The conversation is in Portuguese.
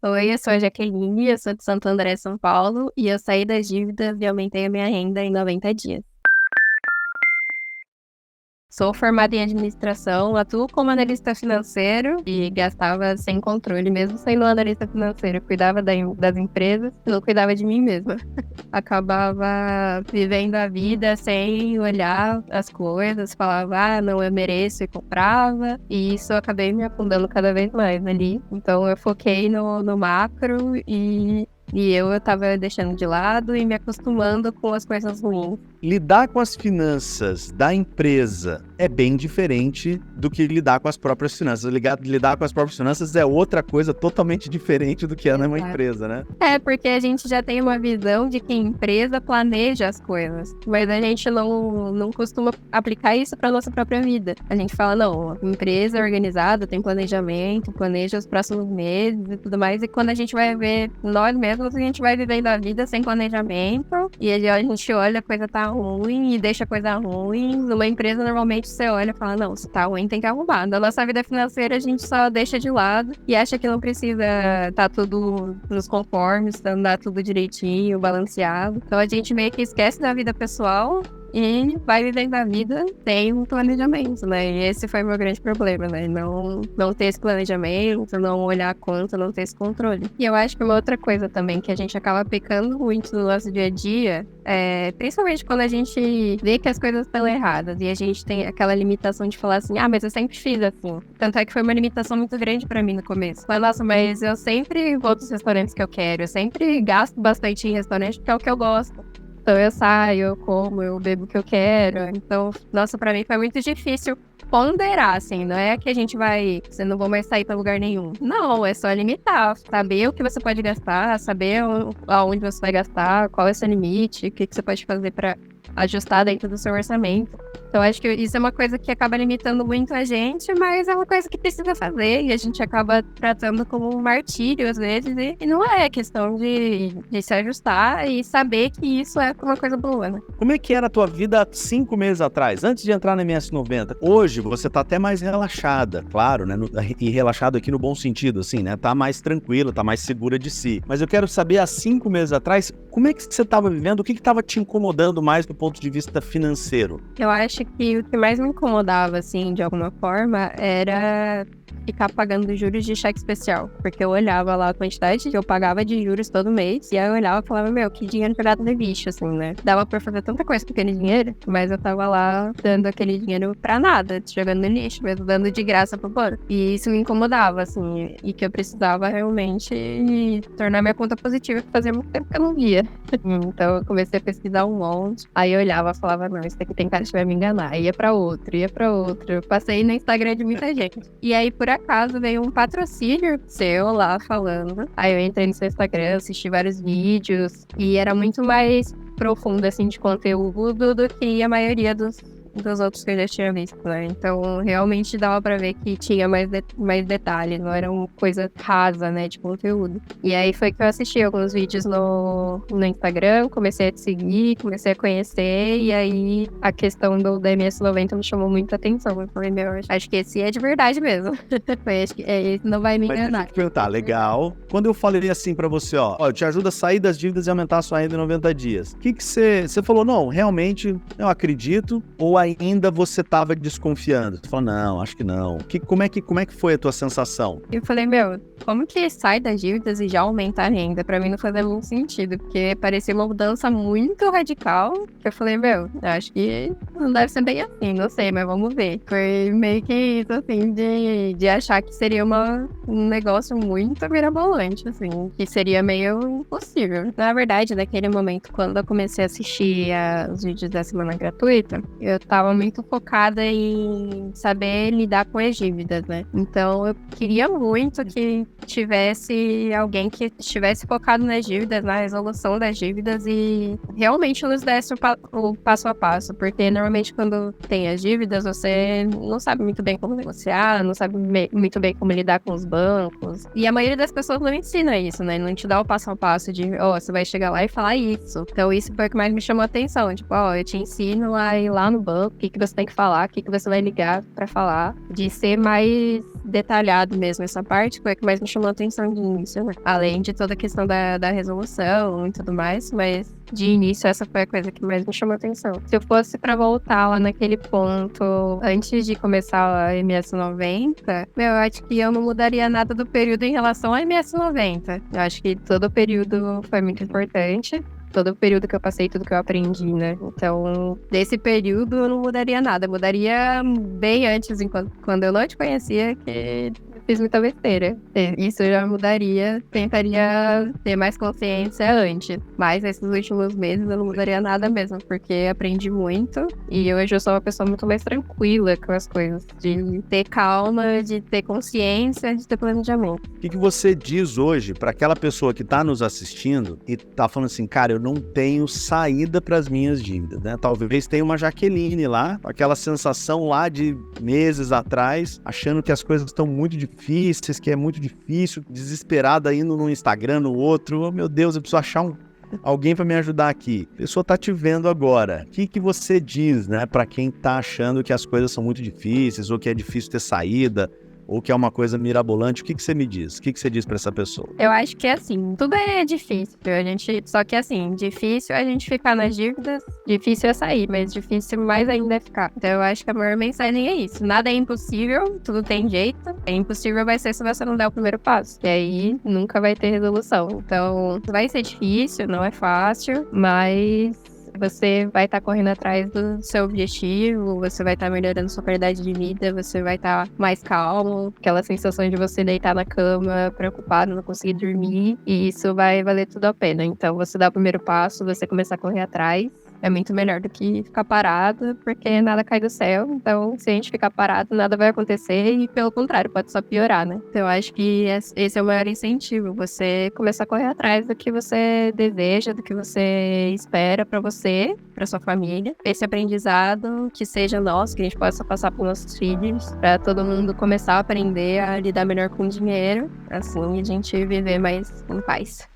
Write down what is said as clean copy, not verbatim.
Oi, eu sou a Jaqueline, eu sou de Santo André, São Paulo, e eu saí das dívidas e aumentei a minha renda em 90 dias. Sou formada em administração, atuo como analista financeiro e gastava sem controle, mesmo sendo analista financeiro. Cuidava das empresas e não cuidava de mim mesma. Acabava vivendo a vida sem olhar as coisas, falava, não, eu mereço e comprava. E isso eu acabei me afundando cada vez mais ali. Então eu foquei no macro e eu tava deixando de lado e me acostumando com as coisas ruins. Lidar com as finanças da empresa é bem diferente do que lidar com as próprias finanças. Lidar com as próprias finanças é outra coisa totalmente diferente do que é numa empresa, né? É, porque a gente já tem uma visão de que a empresa planeja as coisas, mas a gente não costuma aplicar isso para nossa própria vida. A gente fala, não, a empresa é organizada, tem planejamento, planeja os próximos meses e tudo mais, e quando a gente vai ver nós mesmos, a gente vai vivendo a vida sem planejamento, e aí a gente olha, a coisa tá ruim e deixa a coisa ruim. Numa empresa, normalmente, você olha e fala, não, se tá ruim, tem que arrumar. Na nossa vida financeira, a gente só deixa de lado e acha que não precisa tá tudo nos conformes, andar tudo direitinho, balanceado. Então, a gente meio que esquece da vida pessoal e vai vivendo a vida sem um planejamento, né? E esse foi o meu grande problema, né? Não ter esse planejamento, não olhar a conta, não ter esse controle. E eu acho que uma outra coisa também que a gente acaba pecando muito no nosso dia a dia, principalmente quando a gente vê que as coisas estão erradas e a gente tem aquela limitação de falar assim, mas eu sempre fiz assim. Tanto é que foi uma limitação muito grande pra mim no começo. Falei, nossa, mas eu sempre vou dos restaurantes que eu quero, eu sempre gasto bastante em restaurante porque é o que eu gosto. Então eu saio, eu como, eu bebo o que eu quero. Então, nossa, pra mim foi muito difícil ponderar, assim. Não é que a gente você não vou mais sair pra lugar nenhum. Não, é só limitar. Saber o que você pode gastar, saber aonde você vai gastar, qual é o seu limite, o que você pode fazer pra ajustar dentro do seu orçamento. Então, acho que isso é uma coisa que acaba limitando muito a gente, mas é uma coisa que precisa fazer e a gente acaba tratando como um martírio às vezes e não é questão de se ajustar e saber que isso é uma coisa boa, né? Como é que era a tua vida há 5 meses atrás, antes de entrar na MS90? Hoje você tá até mais relaxada, claro, né? E relaxado aqui no bom sentido, assim, né? Tá mais tranquila, tá mais segura de si. Mas eu quero saber, há 5 meses atrás, como é que você tava vivendo? O que tava te incomodando mais do ponto de vista financeiro? Eu acho que o que mais me incomodava, assim, de alguma forma, era ficar pagando juros de cheque especial. Porque eu olhava lá a quantidade que eu pagava de juros todo mês, e aí eu olhava e falava, meu, que dinheiro jogado no lixo, assim, né? Dava pra fazer tanta coisa com aquele dinheiro, mas eu tava lá dando aquele dinheiro pra nada, jogando no lixo, mesmo dando de graça pro banco. E isso me incomodava, assim, e que eu precisava realmente tornar minha conta positiva, que fazia muito tempo que eu não via. Então eu comecei a pesquisar um monte, aí eu olhava e falava, não, isso aqui tem cara que vai me enganar. Ia pra outro. Eu passei no Instagram de muita gente. E aí, por acaso, veio um patrocínio seu lá falando. Aí eu entrei no seu Instagram, assisti vários vídeos e era muito mais profundo, assim, de conteúdo do que a maioria dos outros que eu já tinha visto, né? Então, realmente dava pra ver que tinha mais detalhe, não era uma coisa rasa, né, de conteúdo. E aí foi que eu assisti alguns vídeos no Instagram, comecei a te seguir, comecei a conhecer, e aí a questão do MS90 me chamou muita atenção. Eu falei, meu, acho que esse é de verdade mesmo. Acho que esse não vai me Mas enganar. deixa eu te perguntar, legal. Quando eu falei assim pra você, ó, eu te ajudo a sair das dívidas e aumentar a sua renda em 90 dias. O que você falou? Não, realmente, eu acredito, ou ainda você tava desconfiando? Você falou, não, acho que não. Como é que foi a tua sensação? Eu falei, meu, como que sai das dívidas e já aumenta a renda? Pra mim não fazia muito sentido, porque parecia uma mudança muito radical. Eu falei, meu, acho que não deve ser bem assim, não sei, mas vamos ver. Foi meio que isso, assim, de achar que seria um negócio muito mirabolante, assim, que seria meio impossível. Na verdade, naquele momento, quando eu comecei a assistir os vídeos da semana gratuita, eu tava muito focada em saber lidar com as dívidas, né? Então, eu queria muito que tivesse alguém que estivesse focado nas dívidas, na resolução das dívidas e realmente nos desse o passo a passo, porque normalmente quando tem as dívidas, você não sabe muito bem como negociar, não sabe muito bem como lidar com os bancos, e a maioria das pessoas não ensina isso, né? Não te dá o passo a passo de, você vai chegar lá e falar isso. Então, isso foi o que mais me chamou a atenção, tipo, eu te ensino a ir lá no banco, o que você tem que falar, o que você vai ligar pra falar, de ser mais detalhado mesmo essa parte, foi a que mais me chamou a atenção de início, né? Além de toda a questão da resolução e tudo mais, mas de início essa foi a coisa que mais me chamou a atenção. Se eu fosse pra voltar lá naquele ponto, antes de começar a MS-90, eu acho que eu não mudaria nada do período em relação à MS-90. Eu acho que todo o período foi muito importante. Todo o período que eu passei, tudo que eu aprendi, né? Então, desse período eu não mudaria nada. Eu mudaria bem antes, quando eu não te conhecia, que eu fiz muita besteira. Isso eu já mudaria, tentaria ter mais consciência antes. Mas nesses últimos meses eu não mudaria nada mesmo, porque aprendi muito. E hoje eu sou uma pessoa muito mais tranquila com as coisas. De ter calma, de ter consciência, de ter planejamento. O que você diz hoje para aquela pessoa que está nos assistindo e tá falando assim, cara, eu não tenho saída para as minhas dívidas, né? Talvez tenha uma Jaqueline lá, aquela sensação lá de meses atrás, achando que as coisas estão muito difíceis, que é muito difícil, desesperada indo no Instagram, no outro, oh, meu Deus, eu preciso achar alguém para me ajudar aqui. A pessoa tá te vendo agora. O que você diz, né, para quem tá achando que as coisas são muito difíceis ou que é difícil ter saída? Ou que é uma coisa mirabolante, o que você me diz? O que você diz pra essa pessoa? Eu acho que assim, tudo é difícil. Só que assim, difícil é a gente ficar nas dívidas, difícil é sair, mas difícil mais ainda é ficar. Então eu acho que a maior mensagem é isso. Nada é impossível, tudo tem jeito. É impossível vai ser se você não der o primeiro passo. E aí nunca vai ter resolução. Então vai ser difícil, não é fácil, mas você vai estar correndo atrás do seu objetivo, você vai estar melhorando sua qualidade de vida, você vai estar mais calmo, aquela sensação de você deitar na cama preocupado, não conseguir dormir, e isso vai valer tudo a pena. Então, você dá o primeiro passo, você começar a correr atrás, é muito melhor do que ficar parado, porque nada cai do céu. Então, se a gente ficar parado, nada vai acontecer e, pelo contrário, pode só piorar, né? Então, eu acho que esse é o maior incentivo, você começar a correr atrás do que você deseja, do que você espera pra você, pra sua família. Esse aprendizado que seja nosso, que a gente possa passar pros nossos filhos, pra todo mundo começar a aprender a lidar melhor com o dinheiro, assim a gente viver mais em paz.